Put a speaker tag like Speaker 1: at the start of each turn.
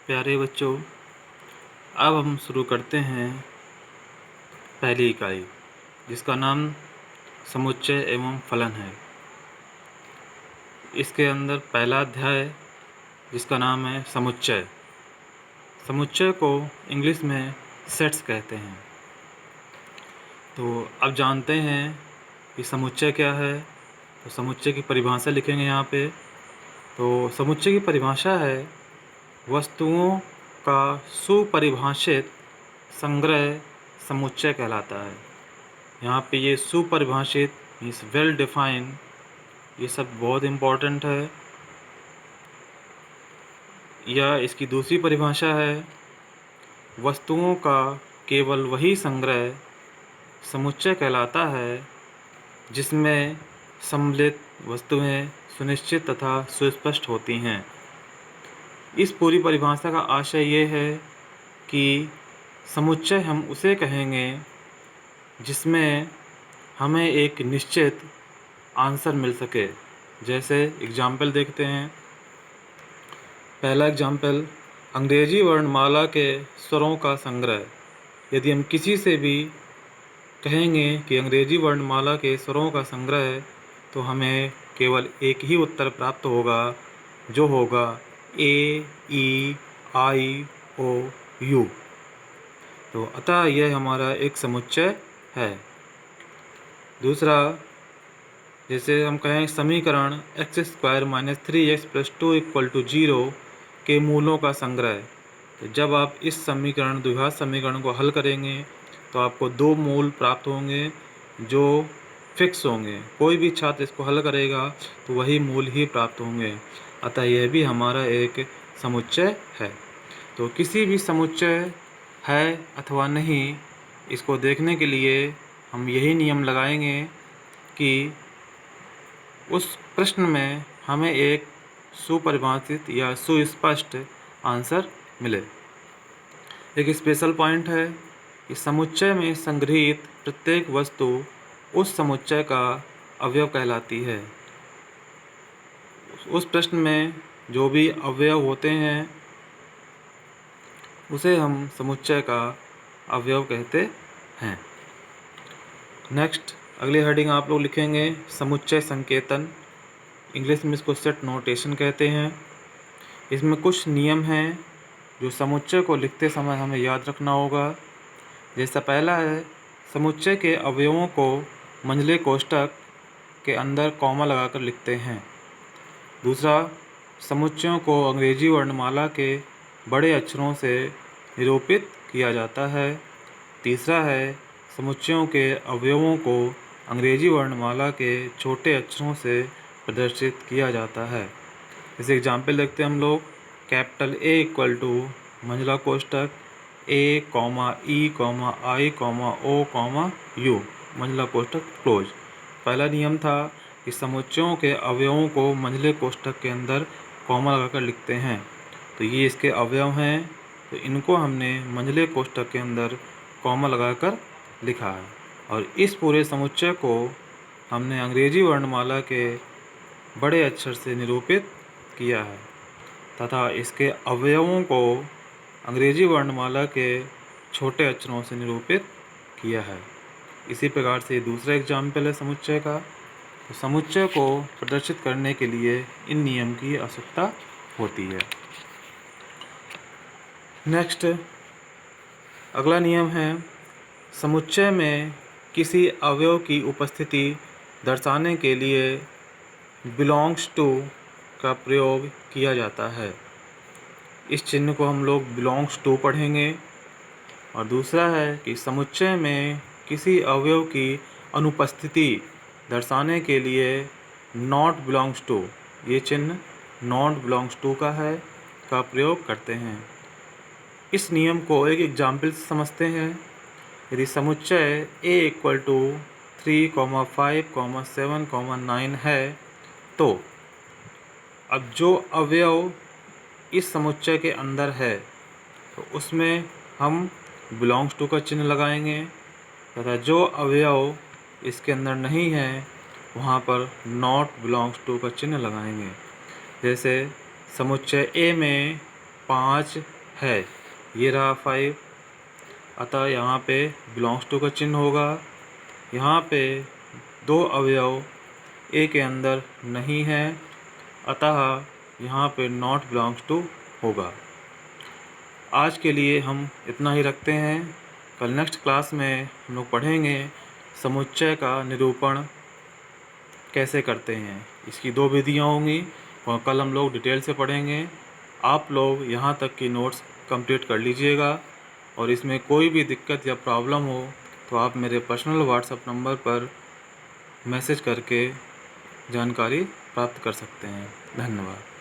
Speaker 1: प्यारे बच्चों, अब हम शुरू करते हैं पहली इकाई, जिसका नाम समुच्चय एवं फलन है। इसके अंदर पहला अध्याय, जिसका नाम है समुच्चय। समुच्चय को इंग्लिश में सेट्स कहते हैं। तो अब जानते हैं कि समुच्चय क्या है। तो समुच्चय की परिभाषा लिखेंगे यहाँ पे। तो समुच्चय की परिभाषा है वस्तुओं का सुपरिभाषित संग्रह समुच्चय कहलाता है। यहाँ पे ये सुपरिभाषित मीन्स वेल डिफाइंड, ये सब बहुत इम्पोर्टेंट है। या इसकी दूसरी परिभाषा है वस्तुओं का केवल वही संग्रह समुच्चय कहलाता है जिसमें सम्मिलित वस्तुएं सुनिश्चित तथा सुस्पष्ट होती हैं। इस पूरी परिभाषा का आशय ये है कि समुच्चय हम उसे कहेंगे जिसमें हमें एक निश्चित आंसर मिल सके। जैसे एग्जाम्पल देखते हैं। पहला एग्जाम्पल, अंग्रेजी वर्णमाला के स्वरों का संग्रह। यदि हम किसी से भी कहेंगे कि अंग्रेजी वर्णमाला के स्वरों का संग्रह है, तो हमें केवल एक ही उत्तर प्राप्त होगा, जो होगा ए, ई, आई, ओ, यू। तो अतः यह हमारा एक समुच्चय है। दूसरा, जैसे हम कहें समीकरण x² - 3x + 2 = 0 के मूलों का संग्रह। तो जब आप इस समीकरण द्विघात समीकरण को हल करेंगे तो आपको दो मूल प्राप्त होंगे जो फिक्स होंगे। कोई भी छात्र इसको हल करेगा तो वही मूल ही प्राप्त होंगे। अतः यह भी हमारा एक समुच्चय है। तो किसी भी समुच्चय है अथवा नहीं, इसको देखने के लिए हम यही नियम लगाएंगे कि उस प्रश्न में हमें एक सुपरिभाषित या सुस्पष्ट आंसर मिले। एक स्पेशल पॉइंट है कि समुच्चय में संग्रहीत प्रत्येक वस्तु उस समुच्चय का अवयव कहलाती है। उस प्रश्न में जो भी अवयव होते हैं उसे हम समुच्चय का अवयव कहते हैं। नेक्स्ट, अगली हेडिंग आप लोग लिखेंगे समुच्चय संकेतन। इंग्लिश में इसको सेट नोटेशन कहते हैं। इसमें कुछ नियम हैं जो समुच्चय को लिखते समय हमें याद रखना होगा। जैसा पहला है, समुच्चय के अवयवों को मंझले कोष्ठक के अंदर कॉमा लगाकर लिखते हैं। दूसरा, समुच्चयों को अंग्रेजी वर्णमाला के बड़े अक्षरों से निरूपित किया जाता है। तीसरा है, समुच्चयों के अवयवों को अंग्रेजी वर्णमाला के छोटे अक्षरों से प्रदर्शित किया जाता है। जैसे एग्जाम्पल देखते हैं हम लोग। कैपिटल A = मंझला कोष्ठक A, E, I, O, U, मंझला कोष्ठक क्लोज। पहला नियम था कि समुच्चयों के अवयवों को मंझले कोष्ठक के अंदर कॉमा लगाकर लिखते हैं। तो ये इसके अवयव हैं, तो इनको हमने मंझले कोष्ठक के अंदर कॉमा लगाकर लिखा है। और इस पूरे समुच्चय को हमने अंग्रेजी वर्णमाला के बड़े अक्षर से निरूपित किया है तथा इसके अवयवों को अंग्रेजी वर्णमाला के छोटे अक्षरों से निरूपित किया है। इसी प्रकार से दूसरा एग्जाम्पल है समुच्चय का। तो समुच्चय को प्रदर्शित करने के लिए इन नियम की आवश्यकता होती है। नेक्स्ट, अगला नियम है समुच्चय में किसी अवयव की उपस्थिति दर्शाने के लिए बिलोंग्स टू का प्रयोग किया जाता है। इस चिन्ह को हम लोग बिलोंग्स टू पढ़ेंगे। और दूसरा है कि समुच्चय में किसी अवयव की अनुपस्थिति दर्शाने के लिए नॉट बिलोंग्स टू, ये चिन्ह नॉट बिलोंग्स टू का है, का प्रयोग करते हैं। इस नियम को एक एग्जाम्पल से समझते हैं। यदि समुच्चय A = 3, 5, 7, 9 है, तो अब जो अवयव इस समुच्चय के अंदर है तो उसमें हम बिलोंग्स टू का चिन्ह लगाएंगे तथा जो अवयव इसके अंदर नहीं है वहाँ पर नॉट बिलोंग्स टू का चिन्ह लगाएंगे। जैसे समुच्चय A में 5 है, ये रहा 5। अतः यहाँ पे बिलोंग्स टू का चिन्ह होगा। यहाँ पे 2 अवयव ए के अंदर नहीं है, अतः यहाँ पे नॉट बिलोंग्स टू होगा। आज के लिए हम इतना ही रखते हैं। कल नेक्स्ट क्लास में हम लोग पढ़ेंगे समुच्चय का निरूपण कैसे करते हैं। इसकी 2 विधियाँ होंगी और कल हम लोग डिटेल से पढ़ेंगे। आप लोग यहाँ तक की नोट्स कंप्लीट कर लीजिएगा और इसमें कोई भी दिक्कत या प्रॉब्लम हो तो आप मेरे पर्सनल व्हाट्सएप नंबर पर मैसेज करके जानकारी प्राप्त कर सकते हैं। धन्यवाद।